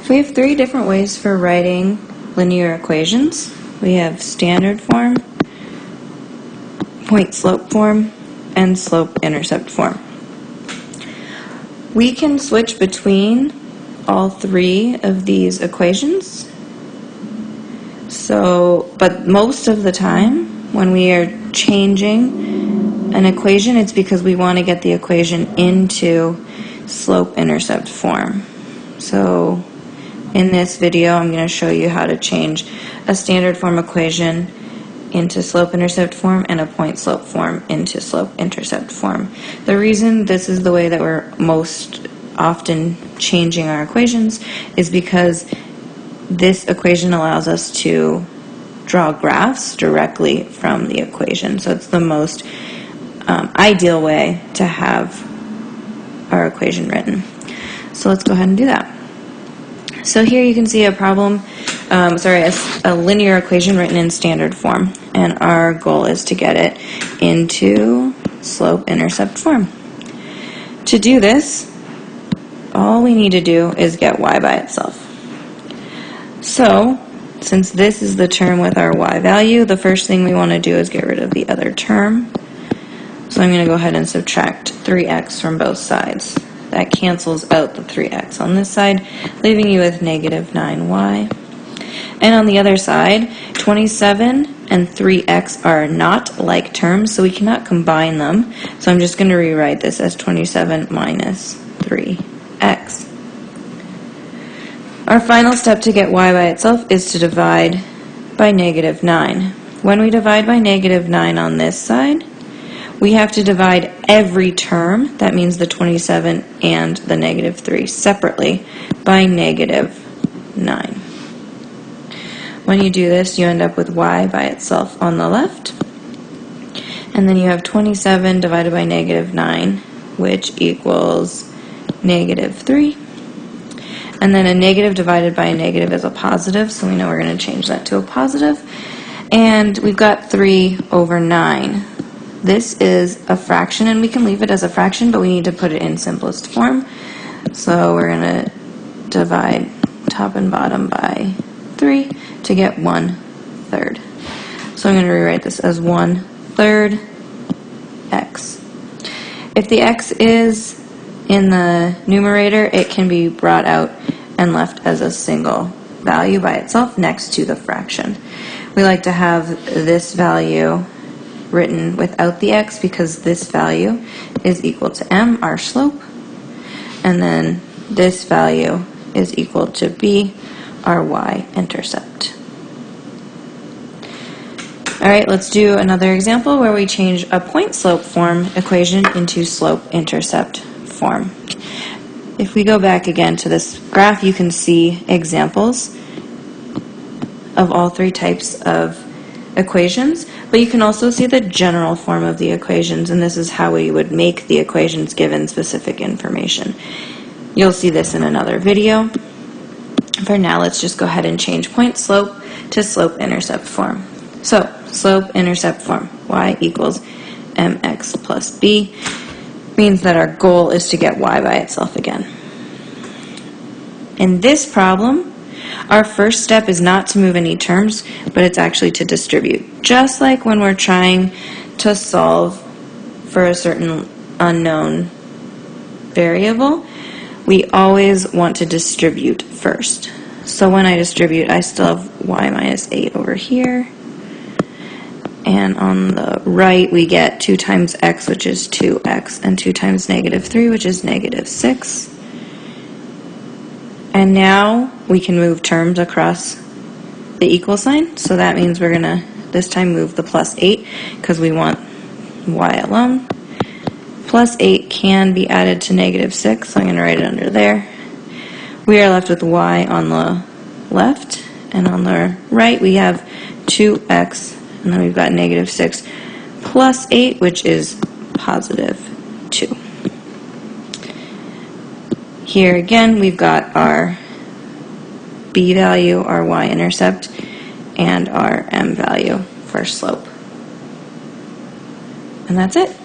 We have three different ways for writing linear equations. We have standard form, point-slope form, and slope-intercept form. We can switch between all three of these equations. But most of the time, when we are changing an equation, it's because we want to get the equation into slope-intercept form. So in this video, I'm going to show you how to change a standard form equation into slope-intercept form and a point-slope form into slope-intercept form. The reason this is the way that we're most often changing our equations is because this equation allows us to draw graphs directly from the equation. So it's the most ideal way to have our equation written. So let's go ahead and do that. So here you can see a linear equation written in standard form, and our goal is to get it into slope-intercept form. To do this, all we need to do is get y by itself. So, since this is the term with our y value, the first thing we want to do is get rid of the other term. So I'm going to go ahead and subtract 3x from both sides. That cancels out the 3x on this side, leaving you with negative 9y. And on the other side, 27 and 3x are not like terms, so we cannot combine them. So I'm just going to rewrite this as 27 minus 3x. Our final step to get y by itself is to divide by negative 9. When we divide by negative 9 on this side, we have to divide every term, that means the 27 and the negative 3, separately by negative 9. When you do this, you end up with y by itself on the left, and then you have 27 divided by negative 9, which equals negative 3. And then a negative divided by a negative is a positive, so we know we're going to change that to a positive. And we've got 3 over 9. This is a fraction, and we can leave it as a fraction, but we need to put it in simplest form. So we're going to divide top and bottom by 3 to get 1/3. So I'm going to rewrite this as 1/3 x. If the x is in the numerator, it can be brought out and left as a single value by itself next to the fraction. We like to have this value written without the x because this value is equal to m, our slope, and then this value is equal to b, our y-intercept. Alright, let's do another example where we change a point-slope form equation into slope-intercept form. If we go back again to this graph, you can see examples of all three types of equations, but you can also see the general form of the equations, and this is how we would make the equations given specific information. You'll see this in another video. For now, let's just go ahead and change point-slope to slope-intercept form. So, slope-intercept form, y equals mx plus b, means that our goal is to get y by itself again. In this problem, our first step is not to move any terms, but it's actually to distribute. Just like when we're trying to solve for a certain unknown variable, we always want to distribute first. So when I distribute, I still have y minus 8 over here. And on the right, we get 2 times x, which is 2x, and 2 times negative 3, which is negative 6. And now we can move terms across the equal sign. So that means we're going to this time move the plus 8 because we want y alone. Plus 8 can be added to negative 6, so I'm going to write it under there. We are left with y on the left, and on the right we have 2x, and then we've got negative 6 plus 8, which is positive 2. Here again, we've got our b value, our y-intercept, and our m value for slope. And that's it.